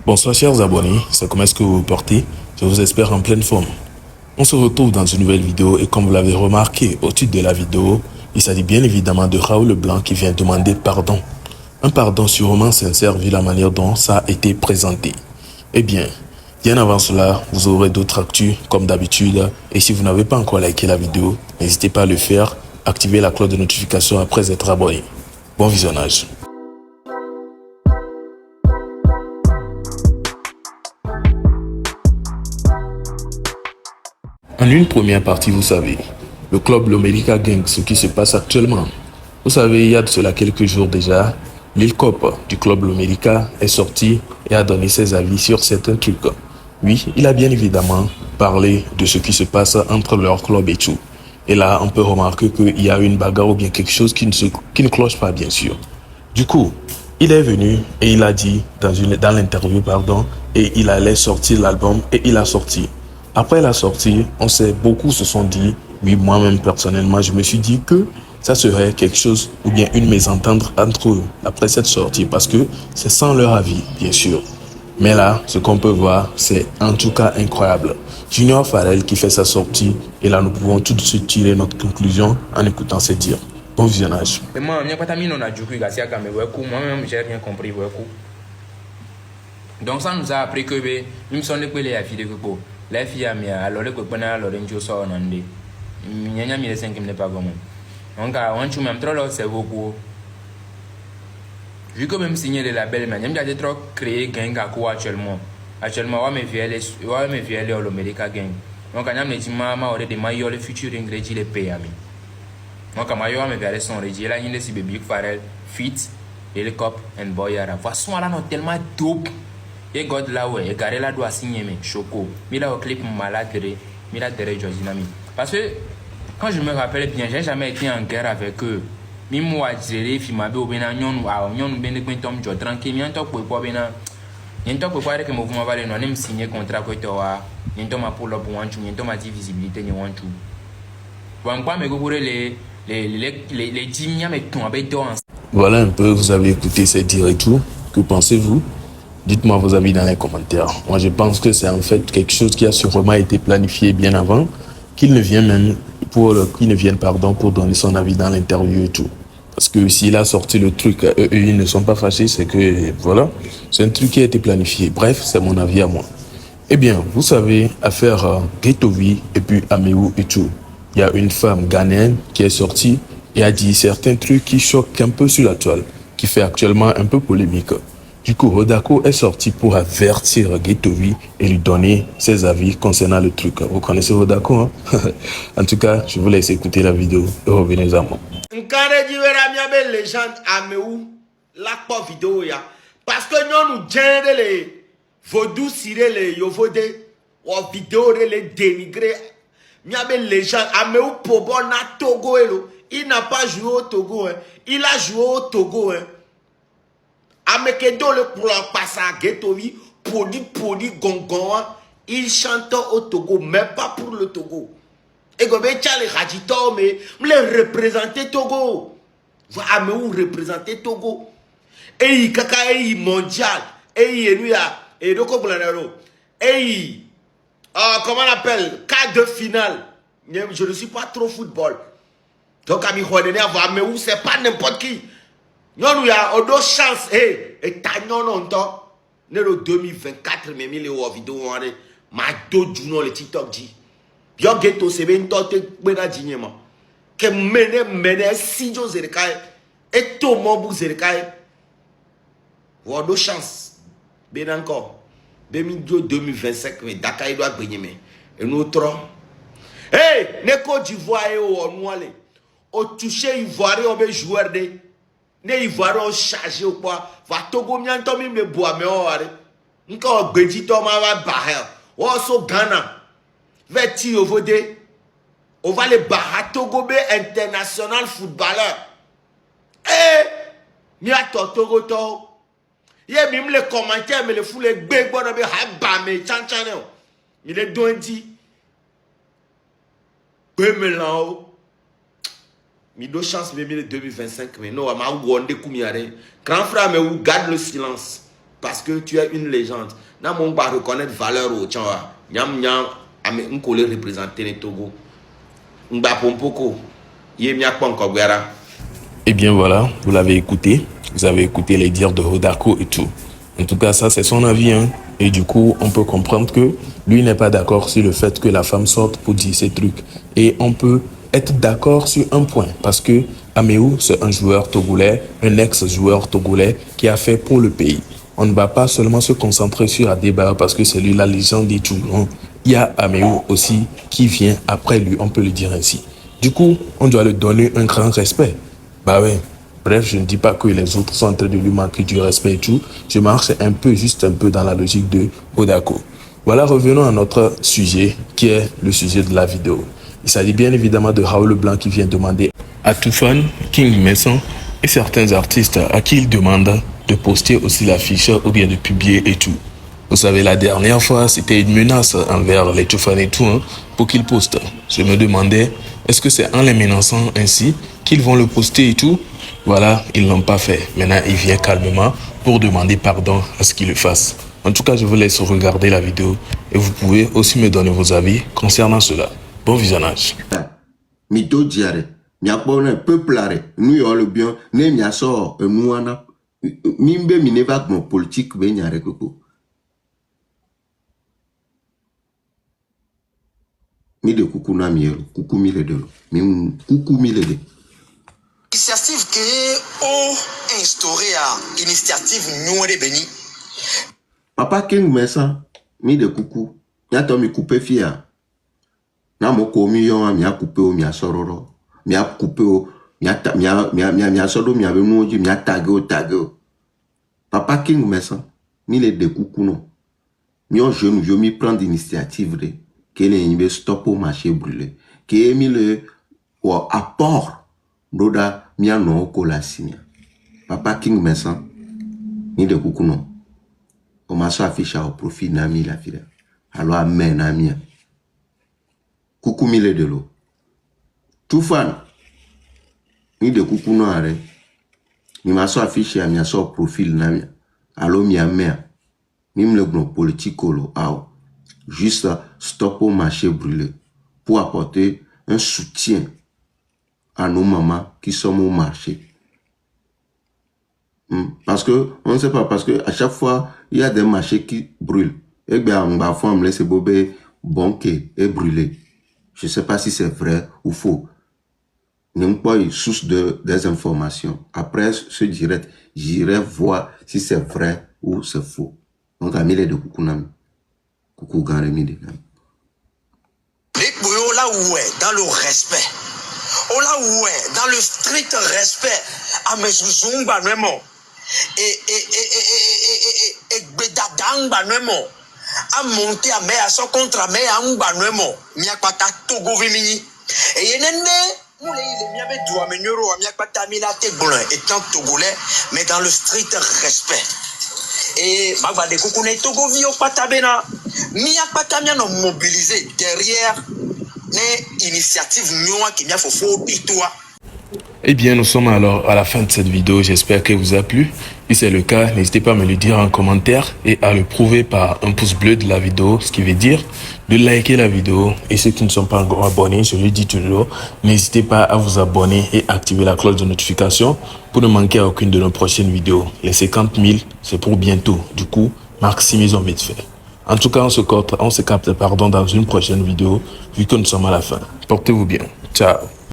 Bonsoir chers abonnés, c'est comment est-ce que vous vous portez? Je vous espère en pleine forme. On se retrouve dans une nouvelle vidéo et comme vous l'avez remarqué au titre de la vidéo, il s'agit bien évidemment de Raoul Leblanc qui vient demander pardon. Un pardon sûrement sincère vu la manière dont ça a été présenté. Eh bien avant cela, vous aurez d'autres actus comme d'habitude et si vous n'avez pas encore liké la vidéo, n'hésitez pas à le faire, activez la cloche de notification après être abonné. Bon visionnage. En une première partie, vous savez, le club L'Omerica Gang, ce qui se passe actuellement. Vous savez, il y a de cela quelques jours déjà, Lil Cop du club L'Omerica est sorti et a donné ses avis sur certains trucs. Oui, il a bien évidemment parlé de ce qui se passe entre leur club et tout. Et là, on peut remarquer qu'il y a une bagarre ou bien quelque chose qui ne cloche pas, bien sûr. Du coup, il est venu et il a dit dans l'interview, et il allait sortir l'album et il a sorti. Après la sortie, beaucoup se sont dit, oui, moi-même personnellement, je me suis dit que ça serait quelque chose ou bien une mésentente entre eux après cette sortie parce que c'est sans leur avis, bien sûr. Mais là, ce qu'on peut voir, c'est en tout cas incroyable. Junior Farrell qui fait sa sortie et là, nous pouvons tout de suite tirer notre conclusion en écoutant ses dires. Bon visionnage. Moi-même, j'ai rien compris. Donc ça nous a appris que même si on est les filles de Coco, les filles à moi, alors les copains alors les gens sont en andé. Il y a mis 5 n'est pas comme donc on tue même trop là c'est beaucoup. Vu que même signé les labels, mais il y a trop créé gang à quoi actuellement. Actuellement, on me vient les L'Omerica Gang. Donc on a dit maman aurait des maillots les futurs ingrédients les pays amis. Donc à maillot on me vient son régie là il y a des Big Pharrell Fit Lil Cop and Boyara. Façon là non tellement dope. Et God là ouais, et Garé là doit signer mais choco. Mais là au clip malade mais là derrière Georginami. Parce que quand je me rappelle bien, j'ai jamais été en guerre avec eux. Mi moi zélé fi ma be obena nyonu a nyonu bene kwentom jo tranquille mi anto po bena nyento po kware ke mouvement vale no nem signer contrat ko to wa nyento ma pull up wanchu nyento ma di visibilité ni wanchu wangba me gogore les timia me ton avec toi. Voilà un peu, vous avez écouté ces dires et tout. Que pensez-vous? Dites-moi vos avis dans les commentaires. Moi, je pense que c'est en fait quelque chose qui a sûrement été planifié bien avant, qu'il ne vienne pour donner son avis dans l'interview et tout. Parce que s'il a sorti le truc, eux, ils ne sont pas fâchés, c'est que, voilà, c'est un truc qui a été planifié. Bref, c'est mon avis à moi. Eh bien, vous savez, affaire Ghettovi et puis Améou et tout. Il y a une femme ghanéenne qui est sortie et a dit certains trucs qui choquent un peu sur la toile, qui fait actuellement un peu polémique. Du coup, Rodako est sorti pour avertir Ghettovi et lui donner ses avis concernant le truc. Vous connaissez Rodako, hein? En tout cas, je vous laisse écouter la vidéo et revenez à moi. Parce que nous nous gênons les vaudous sirés les yovode ou vidéo les dénigrés. Les gens Améou Pobo na Togo il n'a pas joué au Togo, hein. Il a joué au Togo, hein. Amekedo le pour la passer à Ghettovi, podi gongon, hein. Il chante au Togo, même pas pour le Togo. Et comme il y a les Radjito, mais les représenter Togo. Améou représenter Togo. Et il kaka et mondial. Et il y a et donc et comment on appelle quart de finale. Je ne suis pas trop football. Donc ami Rodene avoir mais où c'est pas n'importe qui. Non il y a autre chance et ta non non ne le 2024 mais mille vidéo on ma do juno le TikTok dit. Yo ghetto c'est ben tote bena dinyema. Que mene si jo zerkai et to mo bu zerkai. Autre chance. Ben encore 2025 mais Dakar il doit gagner mais et nous autres. Hey, ne Côte d'Ivoire au noalé. Au toucher Ivoirien on veut jouer de. Ne Ivoirien chargé ou quoi. Va Togo mien to mi me bois me o are. Nko gbeji to ma va bahel. O so Ghana. Veti au vode. On va le Baha Togo be international footballeur. Eh, mi a Togo to. Ye mi les commentaires me le fou les gbe gbo be ha ba me chan chan e. Il est dondi. Là-haut, mi do chance même 2025 mais non ma wonde koumiare grand frère mais où garde le silence parce que tu es une légende. N'a mon pas reconnaître valeur au tchanwa. Nyam nyam ame nkole représenter le Togo. Mba pompoko. Yé miak ponkogwera. Eh bien voilà, vous l'avez écouté. Vous avez écouté les dires de Hodako et tout. En tout cas, ça c'est son avis. Hein. Et du coup, on peut comprendre que lui n'est pas d'accord sur le fait que la femme sorte pour dire ces trucs. Et on peut être d'accord sur un point. Parce que Améou, c'est un joueur togolais, un ex-joueur togolais qui a fait pour le pays. On ne va pas seulement se concentrer sur Adeba parce que c'est lui la légende et tout. Non. Il y a Améou aussi qui vient après lui, on peut le dire ainsi. Du coup, on doit lui donner un grand respect. Bah ouais. Bref, je ne dis pas que les autres sont en train de lui manquer du respect et tout. Je marche juste un peu dans la logique de Hodako. Voilà, revenons à notre sujet, qui est le sujet de la vidéo. Il s'agit bien évidemment de Raoul Leblanc qui vient demander à Toufan, King Messon et certains artistes à qui il demande de poster aussi l'affiche ou bien de publier et tout. Vous savez, la dernière fois, c'était une menace envers les Toufan et tout, hein, pour qu'ils postent. Je me demandais, est-ce que c'est en les menaçant ainsi qu'ils vont le poster et tout? Voilà, ils ne l'ont pas fait. Maintenant, il vient calmement pour demander pardon à ce qu'il le fasse. En tout cas, je vous laisse regarder la vidéo et vous pouvez aussi me donner vos avis concernant cela. Bon visionnage. Mito diare, mia pone peuple are, nous y le bien, ne mia so mouana, mimbe mineva mon politique be nyare koko. Mi de coucou na mielo, coucou mille de lo, mi coucou mille de. Initiative créée ou instaurée à initiative nous de béni. Papa King Mesa, mi de coucou, mia to mi coupe fia. Na mo komi yo mi a coupe o mi a sororo, mi a coupe o mi a soro mi a venu mi a tagué o. Papa King Mesa, mi le de coucou non. Mi on jeune vieux mi prendre d'initiative de que les niveaux stop au marché brûlé, que mi le ou apport broda mi a non ko la signe. Papa King Mesa, mi de coucou non. On m'a affiché au profit na mi la fille. Alors amen na mi. Coucou mille de l'eau. Tout fan. Ni de coucou non arrêt. Ni m'a affiché à mi a son profil na mi. Alors mi a mère. Ni me le gros politique lo ao. Juste stop au marché brûlé. Pour apporter un soutien à nos mamans qui sont au marché. Parce que, on ne sait pas, parce que à chaque fois, il y a des marchés qui brûlent. Et bien, on va faire me laisser bobé banquer et brûler. Je ne sais pas si c'est vrai ou faux. Nous pas une source des informations. Après ce direct, j'irai voir si c'est vrai ou c'est faux. Donc, à mille de coucou nam. Coucou Garemi de nam. Là où est, dans le respect. Oh là où est, dans le strict respect. À mes souzumba vraiment. Et bedadanga vraiment. A monter à mer à son contre à mer à un mia pata togo vimini et yenende moule il mia be doa menyoro mia pata mila te blanc étant togolais mais dans le strict respect et magba de kokune togo vio pata bena mia pata mia no mobiliser derrière les initiatives nyoa qui mia fofo et toi. Eh bien, nous sommes alors à la fin de cette vidéo. J'espère qu'elle vous a plu. Si c'est le cas, n'hésitez pas à me le dire en commentaire et à le prouver par un pouce bleu de la vidéo, ce qui veut dire de liker la vidéo. Et ceux qui ne sont pas encore abonnés, je le dis toujours, n'hésitez pas à vous abonner et activer la cloche de notification pour ne manquer à aucune de nos prochaines vidéos. Les 50 000, c'est pour bientôt. Du coup, maximisons vite fait. En tout cas, on se capte dans une prochaine vidéo, vu que nous sommes à la fin. Portez-vous bien. Ciao.